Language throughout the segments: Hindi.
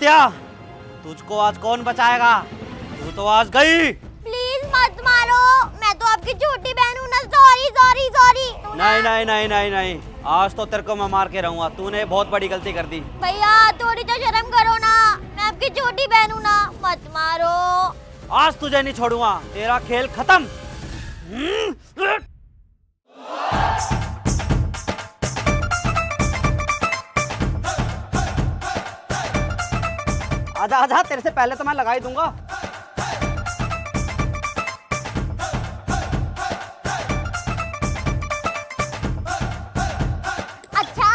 सत्या, तुझको आज कौन बचाएगा? तू तो आज गई। प्लीज मत मारो, मैं तो आपकी छोटी बहन हूँ ना। Sorry sorry sorry. नहीं नहीं नहीं नहीं नहीं, आज तो तेरे को मैं मार के रहूंगा। तूने बहुत बड़ी गलती कर दी। भैया थोड़ी तो शर्म करो ना, मैं आपकी छोटी बहन हूँ ना, मत मारो। आज तुझे नहीं छोड़ूंगा, तेरा खेल खत्म। आजा आजा, तेरे से पहले तो मैं लगा ही दूंगा। अच्छा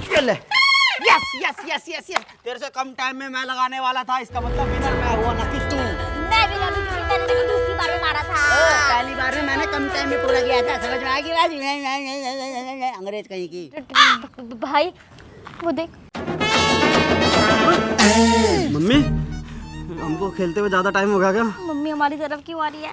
ये ले। Yes yes yes yes yes, तेरे से कम टाइम में मैं लगाने वाला था, इसका मतलब विनर मैं हुआ, ना कि तू। मैं भी लड़ू, मैंने तो दूसरी बार में मारा था। पहली बार में मैंने कम टाइम में पूरा किया था, समझ में आ गई बात? अंग्रेज कहीं की। भाई वो देख। मम्मी, हमको खेलते हुए ज्यादा टाइम हो गया क्या? मम्मी हमारी तरफ क्यों आ रही है?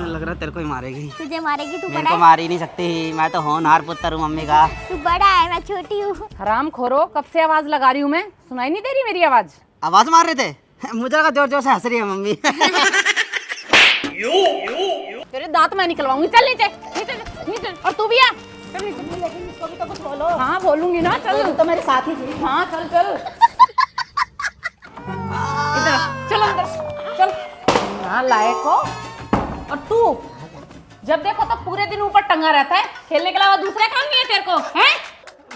लग रहा है तेरे को ही मारेगी। तुझे मारेगी? तू मेरे बड़ा को है, मार ही नहीं सकती, मैं तो होनहार पुत्र हूँ मम्मी का। तू बड़ा है, मैं छोटी हूँ। हराम खोरो, कब से आवाज लगा रही हूँ मैं, सुनाई नहीं दे रही मेरी आवाज? आवाज मार रहे थे? मुझे लगा जोर जोर से हंस रही है मम्मी। तेरे दांत मैं निकलवाऊंगी, चल नीचे नीचे नीचे। और तू भी आ। लेकिन इसको भी तो कुछ बोलो। हाँ बोलूंगी ना, चल। तो मेरे साथ ही थी। हाँ चल चल। इधर चल, अंदर चल। हाँ लायक हो। और तू जब देखो तो पूरे दिन ऊपर टंगा रहता है, खेलने के अलावा दूसरा काम नहीं है तेरे को, हैं?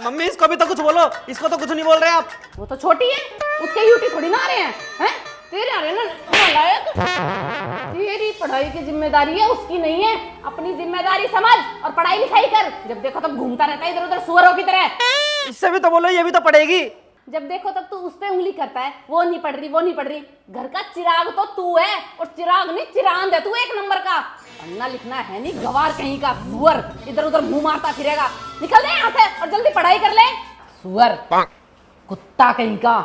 मम्मी इसको भी तो कुछ बोलो, इसको तो कुछ नहीं बोल रहे आप। वो तो छोटी है, उसके यूटी थोड़ी ना आ रहे हैं? तेरे आ रहे हैं ना लायक। तेरी पढ़ाई की जिम्मेदारी है, उसकी नहीं है। अपनी जिम्मेदारी समझ और पढ़ाई लिखाई कर। जब देखो तब घूमता रहता है इधर उधर सुअरों की तरह। इससे भी तो बोलो, ये भी तो पढ़ेगी। जब देखो तब तू उस पे उंगली करता है, वो नहीं पढ़ रही वो नहीं पढ़ रही। घर का चिराग तो तू है, और चिराग नहीं चिरांद है तू, एक नंबर का। पढ़ना लिखना है नहीं, गवार कहीं का सुअर, इधर उधर मुंह मारता फिरेगा। निकल दे यहाँ से और जल्दी पढ़ाई कर ले, सुअर कुत्ता कहीं का।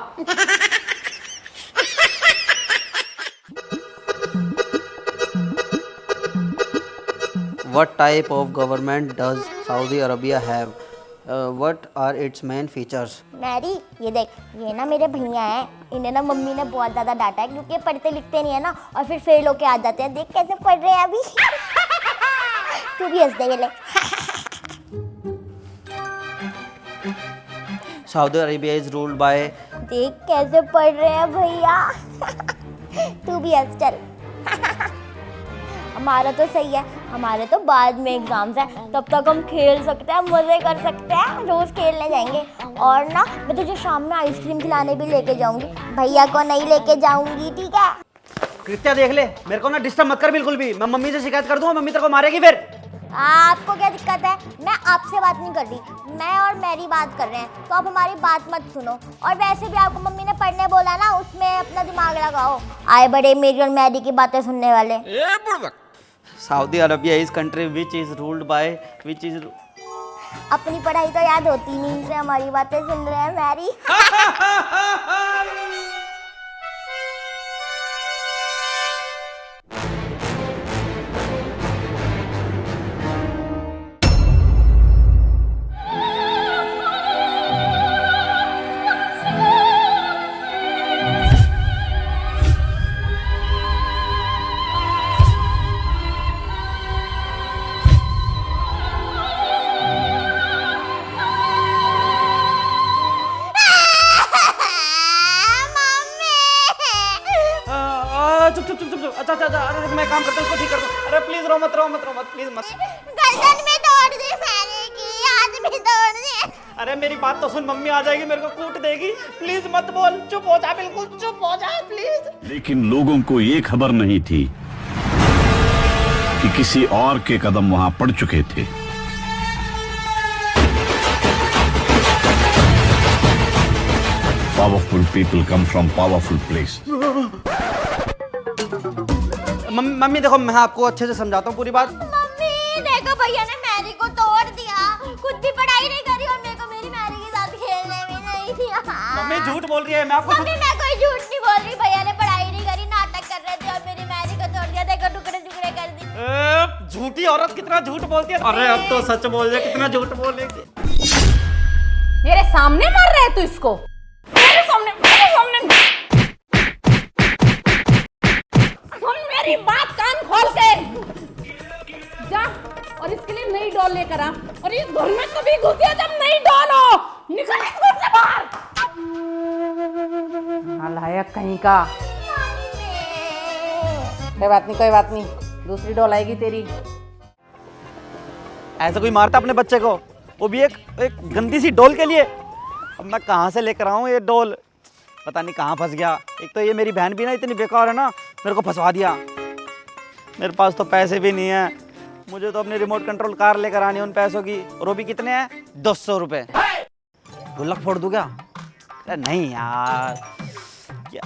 What type of government does Saudi Arabia have? What are its main features? Mary ये देख, ये ना मेरे भैया हैं, इन्हें ना मम्मी ने बहुत ज्यादा डांटा है क्योंकि ये पढ़ते लिखते नहीं है ना, और फिर फेल होके आ जाते हैं। देख कैसे पढ़ रहे हैं अभी। तू भी हंस दे, ये ले। Saudi Arabia is ruled by। देख कैसे पढ़ रहे हैं भैया। तू भी हंस चल। हमारा तो सही है, हमारे तो बाद में एग्जाम्स है, तब तक हम खेल सकते हैं, मजे कर सकते हैं, रोज खेलने जाएंगे। और ना मैं तुझे शाम में आइसक्रीम खिलाने भी लेके जाऊंगी, भैया को नहीं लेके जाऊंगी, ठीक है? कृत्या देख ले, मेरे को ना डिस्टर्ब मत कर बिल्कुल भी। मैं मम्मी से शिकायत कर दूंगा, मम्मी तेरे को मारेगी फिर। आपको क्या दिक्कत है? मैं आपसे बात नहीं कर रही, मैं और मैरी बात कर रहे हैं, तो आप हमारी बात मत सुनो। और वैसे भी आपको मम्मी ने पढ़ने बोला ना, उसमें अपना दिमाग लगाओ। आए बड़े मेरी और मैरी की बातें सुनने वाले। Saudi Arabia is country which is ruled by which is। अपनी पढ़ाई तो याद होती नहीं, इनसे हमारी बातें सुन रहे हैं मैरी। चुप चुप चुप चुप चुप। अच्छा अच्छा अच्छा, अरे मैं काम करता हूँ, इसको ठीक कर दूँ। अरे प्लीज रो मत, रो मत, रो मत, प्लीज मत। गर्दन में तोड़ दी मैरी की, हाथ में तोड़ दी। अरे मेरी बात तो सुन, मम्मी आ जाएगी, मेरे को कूट देगी। प्लीज मत बोल, चुप हो जा, बिल्कुल चुप हो जा प्लीज। लेकिन लोगों को ये खबर नहीं थी कि किसी और के कदम वहां पड़ चुके थे। Powerful people come from powerful place. Mummy देखो, मैं आपको अच्छे से समझाता हूँ पूरी बात। मम्मी देखो, भैया ने मैरी को तोड़ दिया, खुद भी पढ़ाई नहीं करी और मेरे को मेरी मैरी के साथ खेलने भी नहीं दिया। मम्मी झूठ बोल रही है, मैं आपको। मम्मी मैं कोई झूठ नहीं बोल रही, भैया ने पढ़ाई नहीं करी, नाटक कर रहे थे और मेरी मैरी को तोड़ दिया। देखो टुकड़े टुकड़े कर दी। झूठी औरत कितना झूठ बोलती है। अरे अब तो सच बोल दे, कितना झूठ बोलेगी। मेरे सामने मार रहे है तू इसको, मेरे सामने सुन मेरी बात कान खोल के जा, और इसके लिए नई डॉल लेकर आ, और इस घर में कभी घुसिया जब नई डॉल हो, निकल इस घर से बाहर। नालायक कहीं का। कोई बात नहीं, दूसरी डॉल आएगी तेरी। ऐसा कोई मारता अपने बच्चे को, वो भी एक गंदी सी डोल के लिए। अब मैं कहाँ से लेकर आऊँ ये डोल, पता नहीं कहाँ फंस गया। एक तो ये मेरी बहन भी ना इतनी बेकार है ना, मेरे को फंसवा दिया। मेरे पास तो पैसे भी नहीं है, मुझे तो अपनी रिमोट कंट्रोल कार लेकर आनी है उन पैसों की, और वो भी कितने हैं, 200 रुपये। गुल्लक फोड़ दूँ क्या? अरे नहीं यार, क्या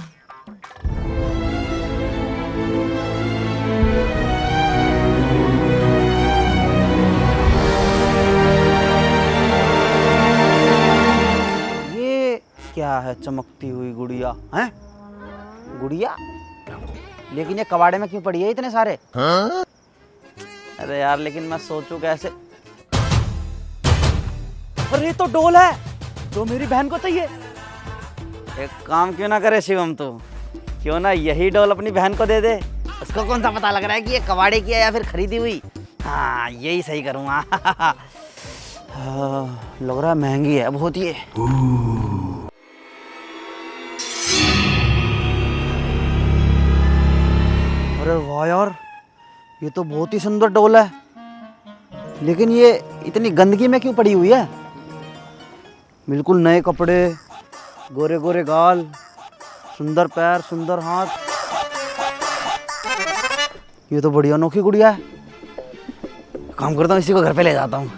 क्या है चमकती हुई गुड़िया? हैं गुड़िया? लेकिन ये कबाड़े में क्यों पड़ी है इतने सारे? हाँ? अरे यार लेकिन मैं सोचूं कैसे। अरे ये तो डोल है जो मेरी बहन को चाहिए। एक काम क्यों ना करे शिवम, तो क्यों ना यही डोल अपनी बहन को दे दे। उसको कौन सा पता लग रहा है कि ये कबाड़े की है या फिर खरीदी हुई। हाँ यही सही करूँगा। लग रहा है महंगी है बहुत ये। अरे वाह यार, ये तो बहुत ही सुंदर डोल है, लेकिन ये इतनी गंदगी में क्यों पड़ी हुई है? बिल्कुल नए कपड़े, गोरे गोरे गाल, सुंदर पैर, सुंदर हाथ। ये तो बड़ी अनोखी गुड़िया है। काम करता हूँ, इसी को घर पे ले जाता हूँ।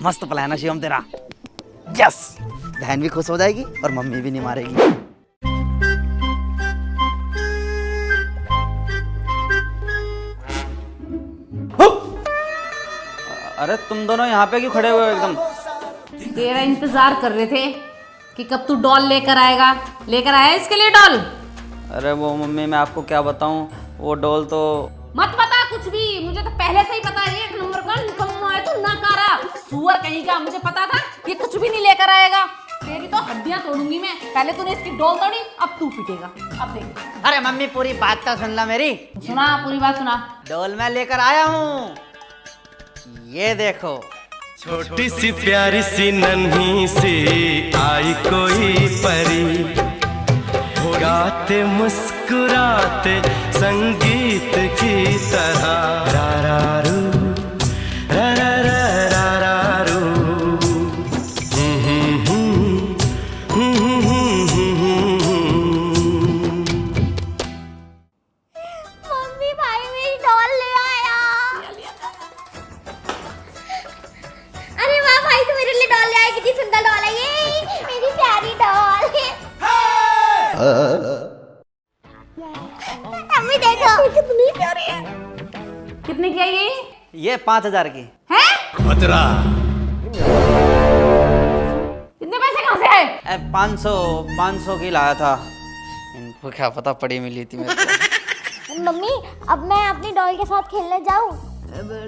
मस्त प्लान है शिवम तेरा। यस, बहन भी खुश हो जाएगी और मम्मी भी नहीं मारेगी। अरे तुम दोनों यहाँ पे क्यों खड़े हुए हो एकदम? तेरा इंतजार कर रहे थे कि कब तू डॉल लेकर आएगा। लेकर आया इसके लिए डॉल? अरे वो मम्मी मैं आपको क्या बताऊँ, वो डॉल तो मत बता कुछ भी, मुझे तो पहले से ही पता है। एक नंबर का निकम्मा है तू, नकारा सुअर कहीं का। मुझे पता था ये कुछ भी नहीं लेकर आएगा। तेरी तो हड्डियां तोड़ूंगी मैं। पहले तूने इसकी डॉल तोड़ी, अब तू पिटेगा। अब देख। अरे मम्मी पूरी बात तो सुन ला मेरी। सुना, पूरी बात सुना। डॉल मैं लेकर आया हूँ, ये देखो। छोटी सी प्यारी सी नन्ही सी आई कोई परी, गाते मुस्कुराते संगीत की तरह। रा रा रू, रा रा रा रा रा रू। मम्मी भाई मेरी डॉल ले आया। अरे वाह भाई, तू मेरे लिए डॉल ले आया। कितनी सुंदर डॉल है ये, मेरी प्यारी डॉल। मम्मी देखो कितनी प्यारी है। कितने की आई ये 5000 की है? भद्रा। इतने पैसे कहाँ से आए? 500 की लाया था। इनको क्या पता पड़ी मिली थी मेरे को। मम्मी अब मैं अपनी डॉल के साथ खेलने जाऊं?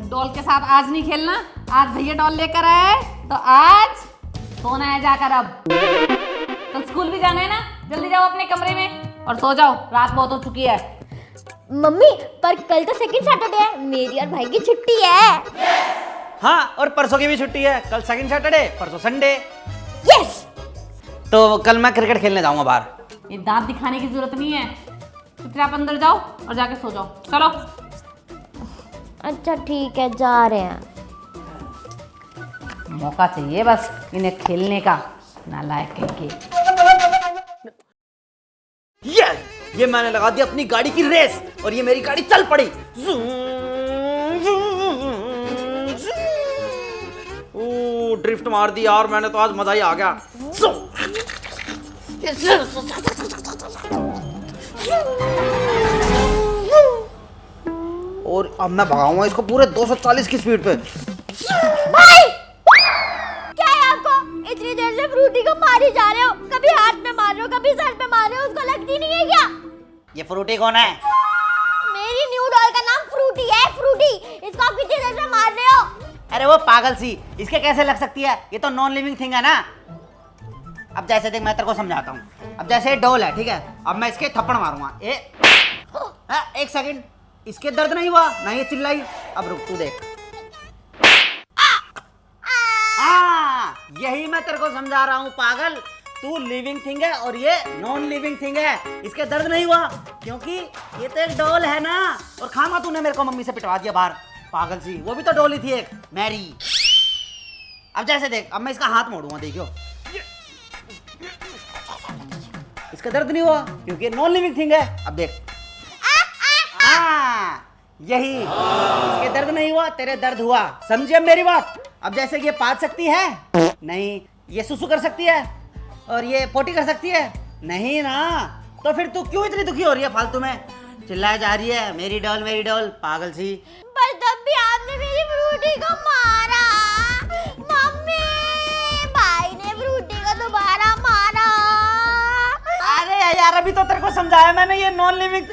डॉल के साथ आज नहीं खेलना। आज भैया डॉल लेकर आए तो आज सोना है जाकर। अब तो स्कूल भी जाना है ना, जल्दी जाओ अपने कमरे में और सो जाओ, रात बहुत हो चुकी है। मम्मी पर कल तो सेकंड सैटरडे है, मेरी और भाई की छुट्टी है। हाँ और परसों की भी छुट्टी है। कल सेकंड सैटरडे, परसों संडे। यस। तो कल मैं क्रिकेट खेलने जाऊंगा बाहर। ये दांत दिखाने की जरूरत नहीं है। चुपचाप अंदर जाओ और जाके सो जाओ। चलो। अच्छा ठीक है, जा रहे हैं। मौका चाहिए बस इन्हें खेलने का, नालायक कहीं के। ये मैंने लगा दी अपनी गाड़ी की रेस और ये मेरी गाड़ी चल पड़ी। ड्रिफ्ट मार दी यार मैंने, तो आज मजा ही आ गया। और अब मैं भगाऊंगा इसको पूरे 240 की स्पीड पे। भाई क्या है आपको? इतनी देर से फ्रूटी को मारी जा रहे हो, कभी हाथ में मार रहे हो, कभी सर पे मार रहे हो, उसको लगती नहीं है क्या? ये फ्रूटी कौन है? मेरी न्यू डॉल का नाम फ्रूटी है। फ्रूटी, इसको अरे वो पागल सी, इसके कैसे लग सकती है? ये तो नॉन लिविंग थिंग है ना। अब जैसे देख, मैं तेरे को समझाता हूँ। अब जैसे डोल है, ठीक है, अब मैं इसके थप्पड़ मारूंगा। एक सेकंड, इसके दर्द नहीं हुआ ना, ये चिल्लाई। अब रुक, तू देख। यही मैं तेरे को समझा रहा हूँ पागल। तू लिविंग थिंग है और ये नॉन लिविंग थिंग है। इसके दर्द नहीं हुआ क्योंकि ये तो एक डॉल है ना। और खामा तूने मेरे को मम्मी से पिटवा दिया बाहर, पागल सी। वो भी तो डॉल ही थी एक, मैरी। अब जैसे देख, अब मैं इसका हाथ मोड़ूंगा, देखियो। इसका दर्द नहीं हुआ क्योंकि नॉन लिविंग थिंग है। अब देख, यही, इसके दर्द नहीं हुआ, तेरे दर्द हुआ। समझे अब मेरी बात? अब जैसे ये पाद सकती है नहीं, ये सुसु कर सकती है और ये पोटी कर सकती है नहीं ना, तो फिर तू क्यों इतनी दुखी हो रही है फालतू में? चिल्लाया जा रही है मेरी डॉल, पागल सी। पर तब भी आपने मेरी फ्रूटी को मारा। मम्मी, भाई ने फ्रूटी को दोबारा मारा। अरे यार, अभी तो तेरे को समझाया मैंने, ये नॉन लिविंग।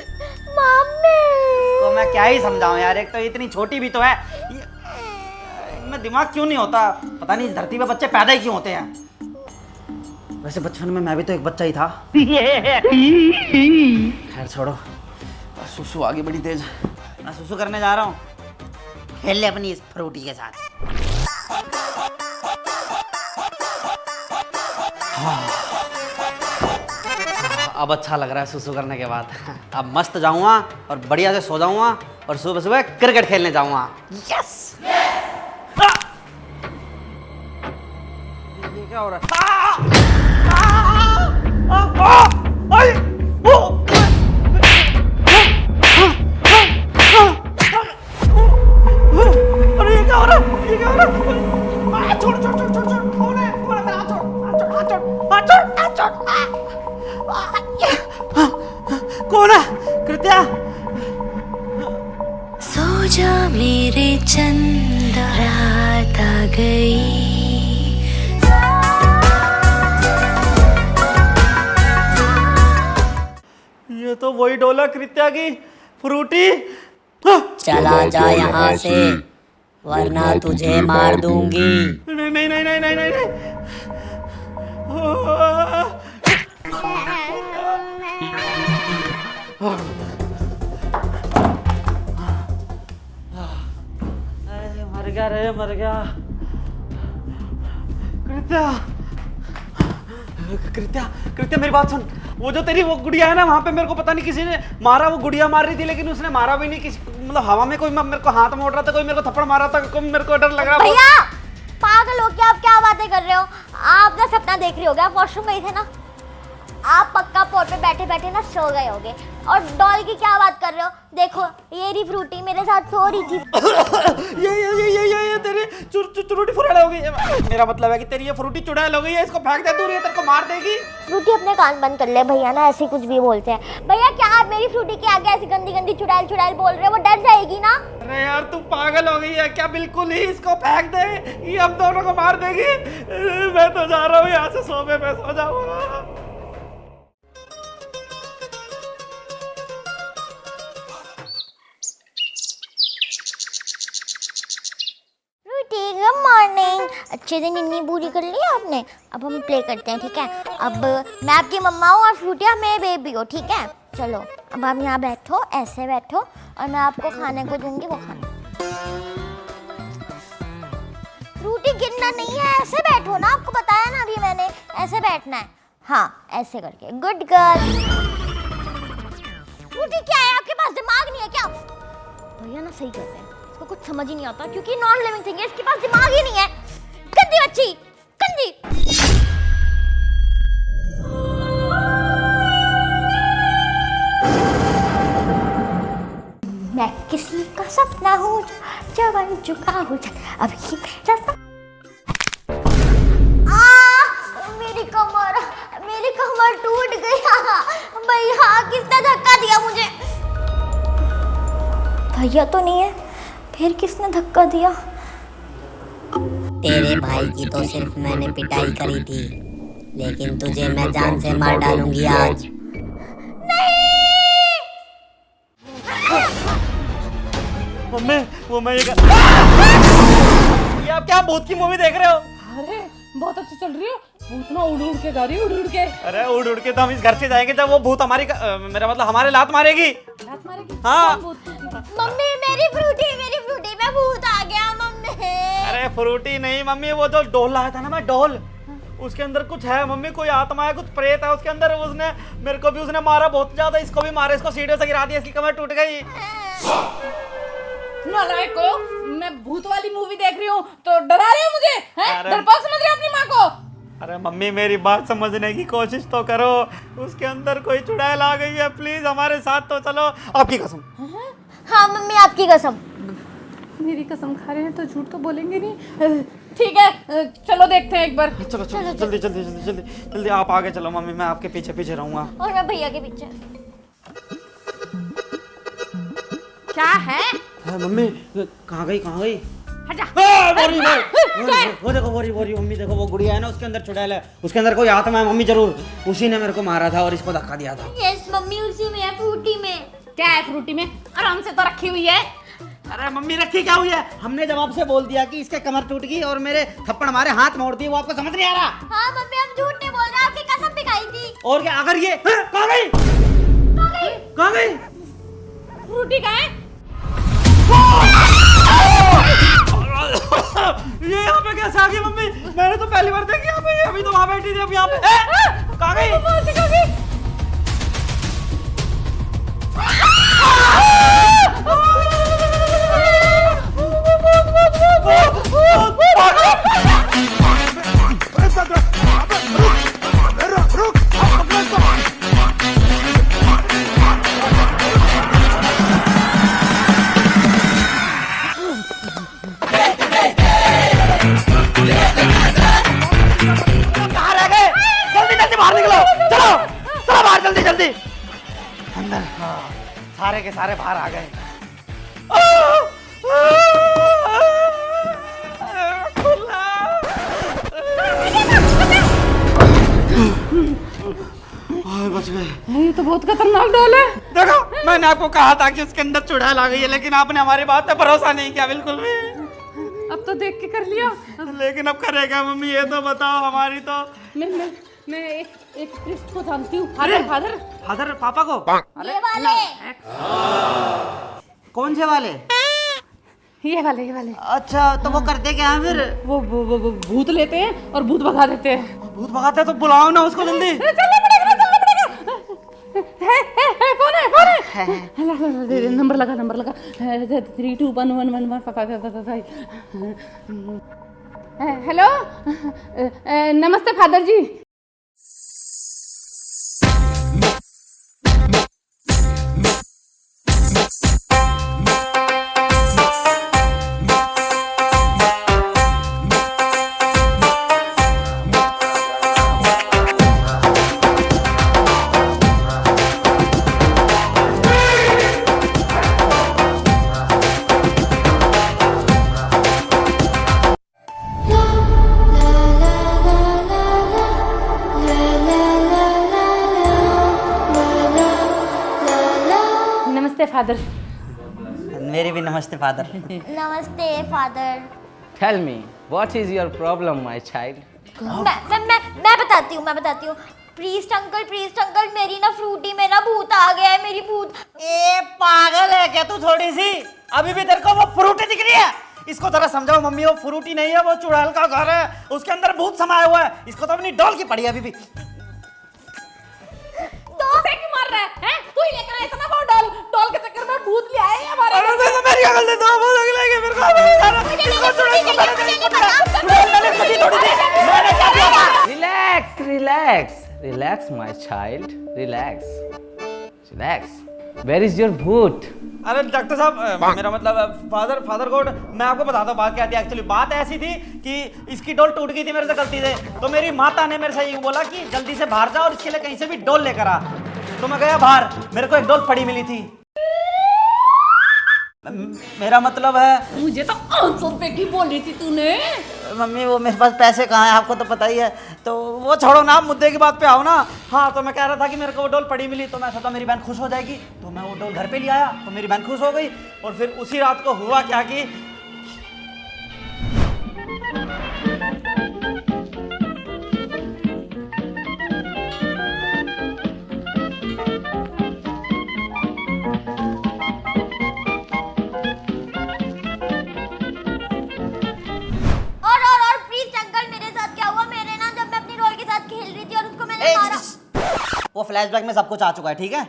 मम्मी, तो मैं क्या ही समझाऊं यार, एक तो इतनी छोटी भी तो है। इनमें दिमाग क्यों नहीं होता? पता नहीं इस धरती पे बच्चे पैदा ही क्यों होते हैं। वैसे बचपन में मैं भी तो एक बच्चा ही था। खैर छोड़ो, सुसु आगे बड़ी तेज। मैं सुसु करने जा रहा हूँ, खेल ले अपनी इस फ्रूटी के साथ। अब अच्छा लग रहा है सुसु करने के बाद। अब मस्त जाऊंगा और बढ़िया से सो जाऊंगा और सुबह सुबह क्रिकेट खेलने जाऊंगा। यस। ये क्या हो रहा है? अरे ये क्या हो रहा है? ये क्या हो रहा है? छोड़ छोड़ छोड़ छोड़ छोड़, कौन है? कौन है? मेरा हाथ छोड़, हाथ छोड़, हाथ छोड़, हाथ छोड़, हाथ छोड़। कौन है? कृत्या। सो जा मेरे चंदा, रात आ गई। ये तो वही डोला कृत्या की फ्रूटी। चला जा यहाँ से, वरना तुझे मार दूंगी। नहीं नहीं नहीं नहीं नहीं नहीं। अरे मर गया कृत्या। कृत्या मेरी बात सुन। वो जो तेरी वो गुड़िया है ना, वहाँ पे मेरे को पता नहीं किसी ने मारा। वो गुड़िया मार रही थी लेकिन उसने मारा भी नहीं। किसी मतलब हवा में कोई मेरे को हाथ मोड़ रहा था, कोई मेरे को थप्पड़ मार रहा था, कोई मेरे को डर लग रहा। भैया पागल हो क्या? आप क्या बातें कर रहे हो? आप ना सपना देख रहे हो क्या? वॉशरूम गई थे ना आप? पक्का पोट पे बैठे बैठे ना सो गए होगे। और डॉल की क्या बात कर रहे हो? देखो ये रही फ्रूटी मेरे साथ सो रही थी। ये तेरी फ्रूटी फुराड़ हो गई। मेरा मतलब है कि तेरी ये फ्रूटी चुड़ैल हो गई है। इसको फेंक दे दूर, ये तेरे को मार देगी। फ्रूटी अपने कान बंद कर ले भैया, ना ऐसे कुछ भी बोलते हैं। भैया क्या आप मेरी फ्रूटी के आगे ऐसी गंदी गंदी चुड़ैल चुड़ैल बोल रहे हो? वो डर जाएगी ना। अरे यार तू पागल हो गई है क्या? बिल्कुल ही, इसको फेंक दे, ये हम दोनों को मार देगी। मैं तो जा रहा हूँ यहाँ से, सोफे पे सो जाऊंगा। Good morning. अच्छे से नींद पूरी कर ली आपने? अब हम प्ले करते हैं, ठीक है? अब मैं आपकी मम्मा हूँ और फ्रूटिया मेरे बेबी हो, ठीक है? चलो अब आप यहाँ बैठो, ऐसे बैठो और मैं आपको खाने को दूंगी वो खाना। फ्रूटी गिरना नहीं है, ऐसे बैठो ना। आपको बताया ना अभी मैंने, ऐसे बैठना है। हाँ ऐसे करके। Good girl. फ्रूटी क्या है, आपके पास दिमाग नहीं है क्या? भैया ना सही कहते हैं, इसको कुछ समझ ही नहीं आता क्योंकि नॉन लिविंग थिंग है, इसके पास दिमाग ही नहीं है। गंदी बच्ची, गंदी। मैं किसी का सपना हूँ जो बन चुका हूँ अभी मेरी कमर टूट गई। भैया किसने धक्का दिया मुझे? भैया तो नहीं है, फिर किसने धक्का दिया? तेरे भाई की तो सिर्फ मैंने पिटाई करी थी, लेकिन तुझे मैं जान से मार डालूंगी आज। वो मैं ये ये आप क्या भूत की मूवी देख रहे हो? अरे बहुत अच्छी चल रही है, भूत ना उड़ उड़ के गा रही है, उड़ उड़ के। अरे उड़ उड़ के तो हम इस घर से जाएंगे जब वो भूत हमारी मेरा मतलब हमारे लात मारेगी। लात मारेगी? हाँ। कौन भूत? मम्मी मेरी फ्रूटी में भूत आ गया मम्मी। अरे फ्रूटी नहीं मम्मी, वो जो डोल लाया था ना मैं, डोल, उसके अंदर कुछ है मम्मी, कोई आत्मा है, कुछ प्रेत है उसके अंदर। उसने मेरे को भी उसने मारा बहुत ज्यादा, इसको भी मारा, इसको सीढ़ियों से गिरा दिया, इसकी कमर टूट गई। नालायक हो, मैं भूत वाली मूवी देख रही हूँ तो डरा रहे हो मुझे, हैं? अरे- डरपोक समझ रहे हो अपनी माँ को? अरे मम्मी मेरी बात समझने की कोशिश तो करो, उसके अंदर कोई चुड़ैल आ गई है, प्लीज हमारे साथ तो चलो। आपकी कसम। हाँ मम्मी आपकी कसम। मेरी कसम खा रहे हैं तो झूठ तो बोलेंगे नहीं। ठीक है चलो देखते हैं एक बार। चलो चलो जल्दी जल्दी जल्दी जल्दी जल्दी आप आगे चलो मम्मी, मैं आपके पीछे पीछे रहूंगा। और मैं भैया के पीछे। क्या है? मम्मी कहाँ गई कहाँ गई? हट जा। वो देखो बोरी मम्मी देखो, वो गुड़िया है ना, उसके अंदर चुड़ैल है, उसके अंदर कोई आत्मा है मम्मी, जरूर उसी ने मेरे को मारा था और इसको धक्का दिया था। यस मम्मी उसी में है, फ्रूटी में। क्या है फ्रूटी में? आराम से तो रखी हुई है। अरे मम्मी रखी क्या हुई है? हमने जब आपसे बोल दिया कि इसके कमर टूट गई और मेरे थप्पड़ हमारे हाथ मोड़ दिए, वो आपको समझ नहीं आ रहा? हाँ मम्मी हम झूठ नहीं बोल रहे, आपकी कसम भी खाई थी। और क्या अगर ये कहाँ गई? कहाँ गई? फ्रूटी कहाँ है? ये यहाँ पे कैसे आ गई मम्मी? मैंने तो पहली बार देखी यहाँ पे, अभी तो वहाँ बैठी थी, अब यहाँ पे कहाँ गई? कहाँ रह गए? जल्दी जल्दी बाहर निकलो, चलो चलो बाहर जल्दी जल्दी अंदर। हाँ, सारे के सारे बाहर आ गए। बच गए। ये तो बहुत खतरनाक डॉल है। देखो मैंने आपको कहा था कि उसके अंदर चुड़ैल आ गई है, लेकिन आपने हमारी बात पे भरोसा नहीं किया बिल्कुल भी। अब तो देख के कर लिया। लेकिन अब करेगा मम्मी, ये तो बताओ हमारी तो। मैं एक प्रिस्ट को जानती हूँ। फादर फादर पापा को? ये वाले। कौन से वाले? ये वाले। अच्छा तो वो करते क्या है फिर? वो भूत लेते हैं और भूत भगा देते हैं। भूत भगाते हैं तो बुलाओ ना उसको जल्दी। चलना पड़ेगा। कौन है? नंबर लगा 3211115555। हेलो नमस्ते फादर जी। नमस्ते फादर। मेरी भी नमस्ते फादर। नमस्ते father. Tell me, what is your problem, my child? मैं बताती हूँ। प्रीस्ट अंकल मेरी ना फ्रूटी में ना भूत आ गया है, मेरी भूत। ए पागल है क्या तू थोड़ी सी? अभी भी तेरे को वो फ्रूटी दिख रही है? इसको जरा समझाओ मम्मी, वो फ्रूटी नहीं है, वो चुड़ैल का घर है, उसके अंदर भूत समाया हुआ है, इसको तो अपनी डॉल की पड़ी है अभी भी। तो क्यों मार रहा है? तू ही लेकर आया था ना वो डॉल के चक्कर में भूत ले आए हमारे। अरे देखो मेरी अकल दे दो, वो लगेगी मेरे को। इसको चुड़ैल को मैंने नहीं पकड़ा, चुड़ैल मैंने कभी थोड़ी दी, मैंने क्या किया? Relax, my child. Relax. Where is your boot? अरे डॉक्टर साहब, मेरा मतलब फादर गॉड, मैं आपको बताता हूँ बात क्या थी। एक्चुअली बात ऐसी थी कि इसकी डोल टूट गई थी मेरे से गलती से, तो मेरी माता ने मेरे से ये बोला कि जल्दी से बाहर जा और इसके लिए कहीं से भी डोल लेकर आ। तो मैं गया बाहर, मेरे को एक डोल पड़ी मिली थी। मेरा मतलब है मुझे तो 500 रुपए की बोली थी तूने। मम्मी वो मेरे पास पैसे कहाँ हैं, आपको तो पता ही है। तो वो छोड़ो ना, मुद्दे की बात पे आओ ना। हाँ तो मैं कह रहा था कि मेरे को वो डोल पड़ी मिली, तो मैं सोचा मेरी बहन खुश हो जाएगी, तो मैं वो डोल घर पे ले आया, तो मेरी बहन खुश हो गई। और फिर उसी रात को हुआ क्या कि और प्लीज अंकल, मेरे साथ क्या हुआ? मेरे ना जब मैं अपनी रोल के साथ खेल रही थी और उसको मैंने मारा। वो फ्लैशबैक में सब कुछ आ चुका है, ठीक है?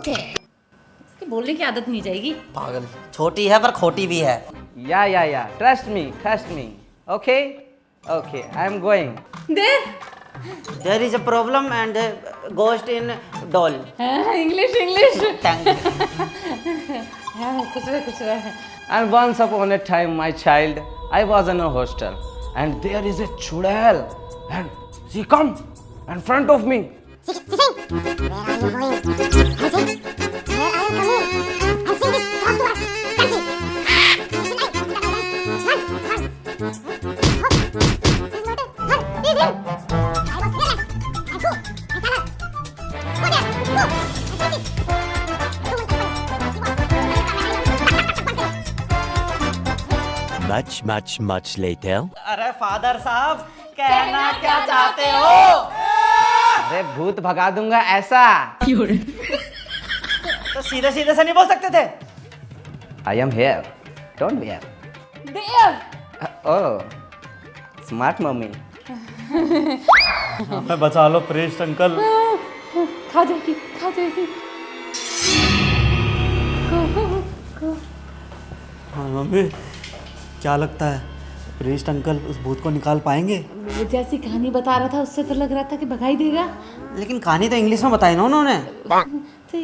इसकी बोलने की आदत नहीं जाएगी। पागल, छोटी है पर खोटी भी है। Yeah. Trust me. Okay? Okay, I'm going. देख There is a problem and a ghost in doll. English Thank you. कुछ रहे And once upon a time, my child, I was in a hostel, and there is a chudal, and she come in front of me. Much later. अरे फादर साहब, कहना क्या चाहते हो? अरे भूत भगा दूंगा ऐसा. तो सीधे सीधे से नहीं बोल सकते थे? I am here. Don't wear. Dev Oh, smart mummy. हमें बचा लो प्रेस्ट अंकल. खा जाएगी हाँ मम्मी, क्या लगता है प्रेस्ट अंकल उस भूत को निकाल पाएंगे? वो जैसी कहानी बता रहा था उससे तो लग रहा था कि भगा ही देगा. लेकिन कहानी तो इंग्लिश में बताई ना उन्होंने. तो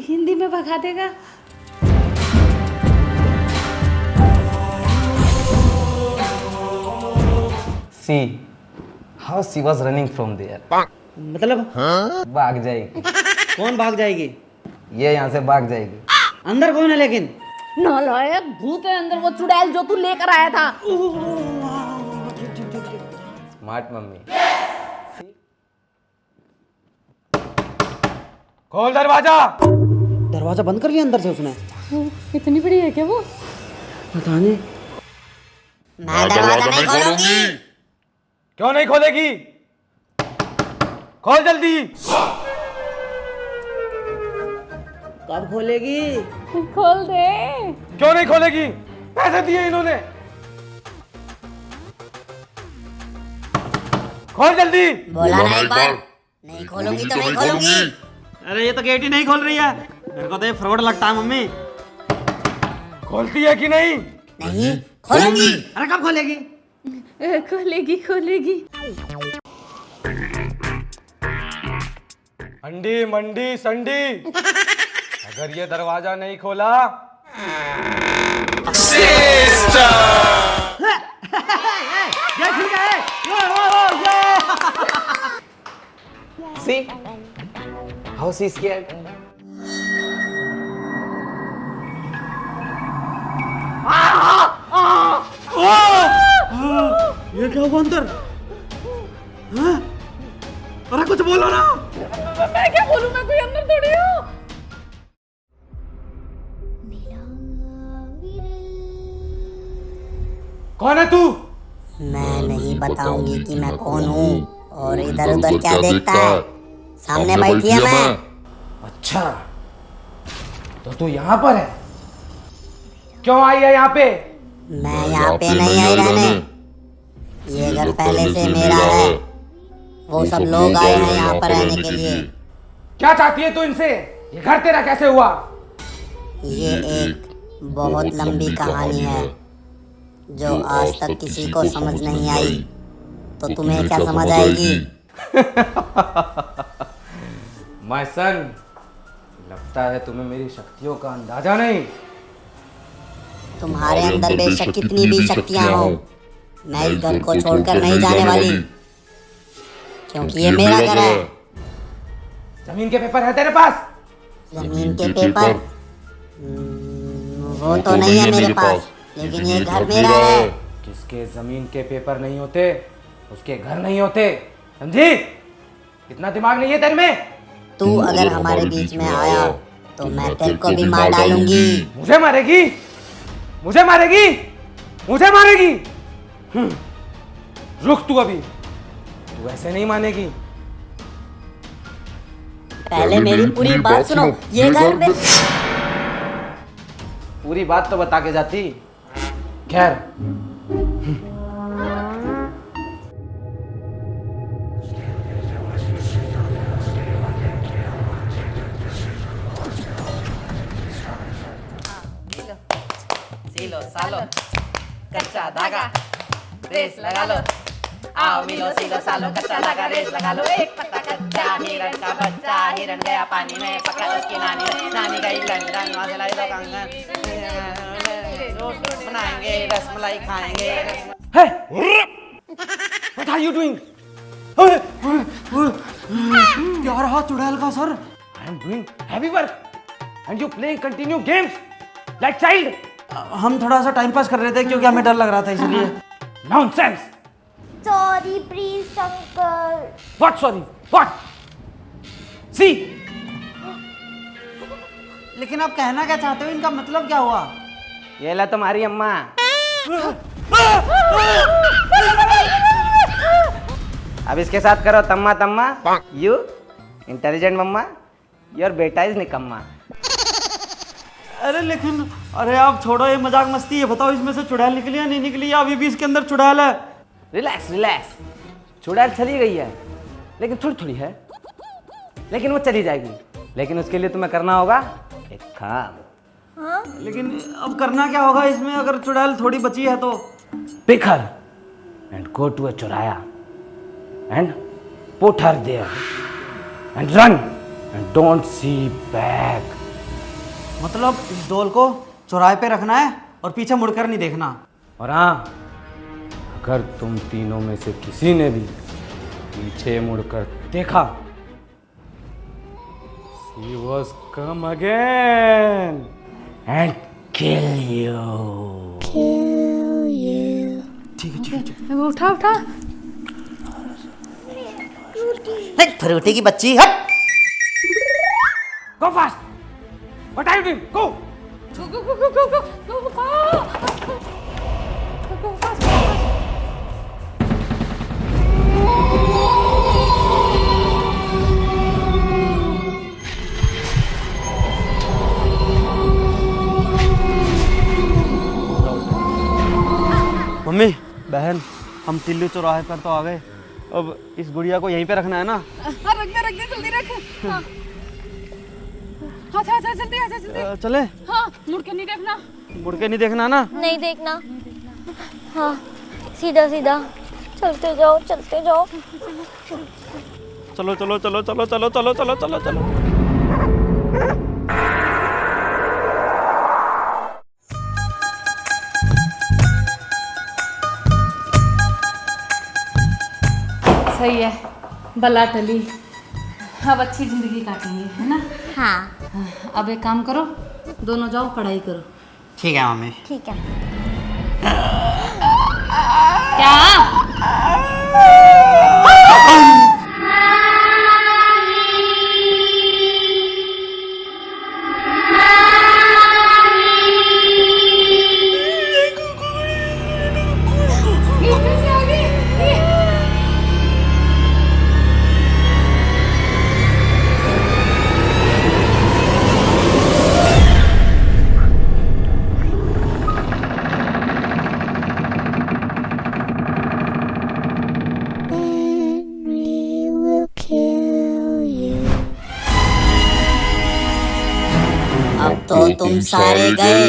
हिंदी में भगा देगा. See how she was running from there. मतलब भाग जाएगी. कौन भाग जाएगी? ये यहाँ से भाग जाएगी. अंदर कौन है लेकिन? नालायक, भूत है अंदर, वो चुड़ैल जो तू लेकर आया था. Smart mummy. खोल दरवाजा. दरवाजा बंद कर लिया अंदर से उसने. इतनी बड़ी है क्या वो? पता नहीं. मैं दरवाजा नहीं खोलूंगी. क्यों नहीं खोलेगी? खोल जल्दी. कब खोलेगी? खोल दे. क्यों नहीं खोलेगी? पैसे दिए इन्होंने. खोल जल्दी. बोला ना एक बार, नहीं खोलूंगी तो नहीं खोलूंगी. अरे ये तो गेट ही नहीं खोल रही है. मेरे को तो ये फ्रॉड लगता है मम्मी. खोलती है कि नहीं? नहीं खोलूंगी. अरे कब खोलेगी? खोलेगी. अंडी मंडी संडी, अगर ये दरवाजा नहीं खोला. See how she scared. ये क्या हुआ अंदर? हाँ? अरे कुछ बोलो ना. मैं क्या बोलूं, मैं कोई अंदर थोड़ी हूँ. कौन है तू? मैं नहीं बताऊंगी कि मैं कौन हूँ. और इधर उधर क्या देखता है? सामने बैठी है मैं. अच्छा, तो तू यहाँ पर है? क्यों आई है यहाँ पे? मैं यहाँ पे नहीं आई रहने. ये घर पहले से मेरा है. वो सब लोग आए हैं यहाँ पर रहने के लिए. क्या चाहती है तू इनसे? ये घर तेरा कैसे हुआ? ये एक बहुत लंबी कहानी है जो आज तक किसी को समझ नहीं आई. तो तुम्हें क्या समझ आएगी? My son, लगता है तुम्हें मेरी शक्तियों का अंदाजा नहीं. तुम्हारे अंदर बेशक कितनी भी शक्तियां हो, मैं इस घर को छोड़कर नहीं जाने वाली, क्योंकि ये मेरा घर है. जमीन के पेपर है तेरे पास? जमीन के पेपर वो तो नहीं है मेरे पास, लेकिन ये घर मेरा है. किसके जमीन के पेपर नहीं होते उसके घर नहीं होते, समझी? इतना दिमाग नहीं है तेरे में? तू अगर हमारे बीच में आया तो मैं तेरे को भी मार डालूंगी. मुझे मारेगी? मुझे मारेगी? मुझे मारेगी? रुक तू अभी, तू ऐसे नहीं मानेगी। पहले मेरी पूरी बात सुनो। ये घर में पूरी बात तो बता के जाती। खैर, सीलो सालो कच्चा धागा रेस लगा लो, आओ मिलो सीलो सालो कच्चा धागा रेस लगा लो। एक पत्ता कच्चा हिरण का बच्चा, हिरण गया पानी में, पकड़ा उसकी नानी ने, नानी गई लंदन, वहाँ से लाई दो कंगन, रोटी बनाएंगे, रसमलाई खाएंगे। hey, what are you doing? क्या रहा चुड़ैल का sir? I am doing heavy work and you playing continue games like child. हम थोड़ा सा टाइम पास कर रहे थे क्योंकि हमें डर लग रहा था इसलिए। Nonsense. Sorry please uncle. What sorry? What? See? लेकिन आप कहना क्या चाहते हो, इनका मतलब क्या हुआ? ये ला तुम्हारी अम्मा। अब इसके साथ करो तम्मा तम्मा। यू इंटेलिजेंट मम्मा, योर बेटा इज निकम्मा। अरे लेकिन अरे आप छोड़ो ये मजाक मस्ती, ये बताओ इसमें से चुड़ैल निकली या नहीं निकली, या अभी भी इसके अंदर चुड़ैल है? रिलैक्स रिलैक्स, चुड़ैल चली गई है लेकिन थोड़ी थोड़ी है, लेकिन वो चली जाएगी। लेकिन उसके लिए तुम्हें करना होगा एक काम। लेकिन अब करना क्या होगा इसमें अगर चुड़ैल थोड़ी बची है तो? Pick her and go to a choraya and put her there and run and don't see back. मतलब इस डोल को चौराहे पे रखना है और पीछे मुड़कर नहीं देखना। और हाँ, अगर तुम तीनों में से किसी ने भी पीछे मुड़कर देखा, she was come again and kill you. ठीक है। उठा उठा। फ्रूटी की बच्ची हट। Go fast. What are you doing? Go. Go go go go go go go go go fast fast. Mummy बहन, हम टिल्लू चौराहे पर तो आ गए, अब इस गुड़िया को यहीं पे रखना है ना? हाँ रख दे जल्दी रख। हाँ अच्छा जल्दी अच्छा जल्दी। चले? हाँ मुड़ के नहीं देखना। मुड़ के नहीं देखना ना? नहीं देखना। हाँ सीधा सीधा चलते जाओ चलते जाओ। चलो चलो चलो चलो चलो चलो चलो चलो चलो। सही है, बला टली, अब अच्छी जिंदगी काटेंगे, है ना? हाँ अब एक काम करो, दोनों जाओ पढ़ाई करो। ठीक है मम्मी। ठीक है। क्या? अब तो तुम सारे गए।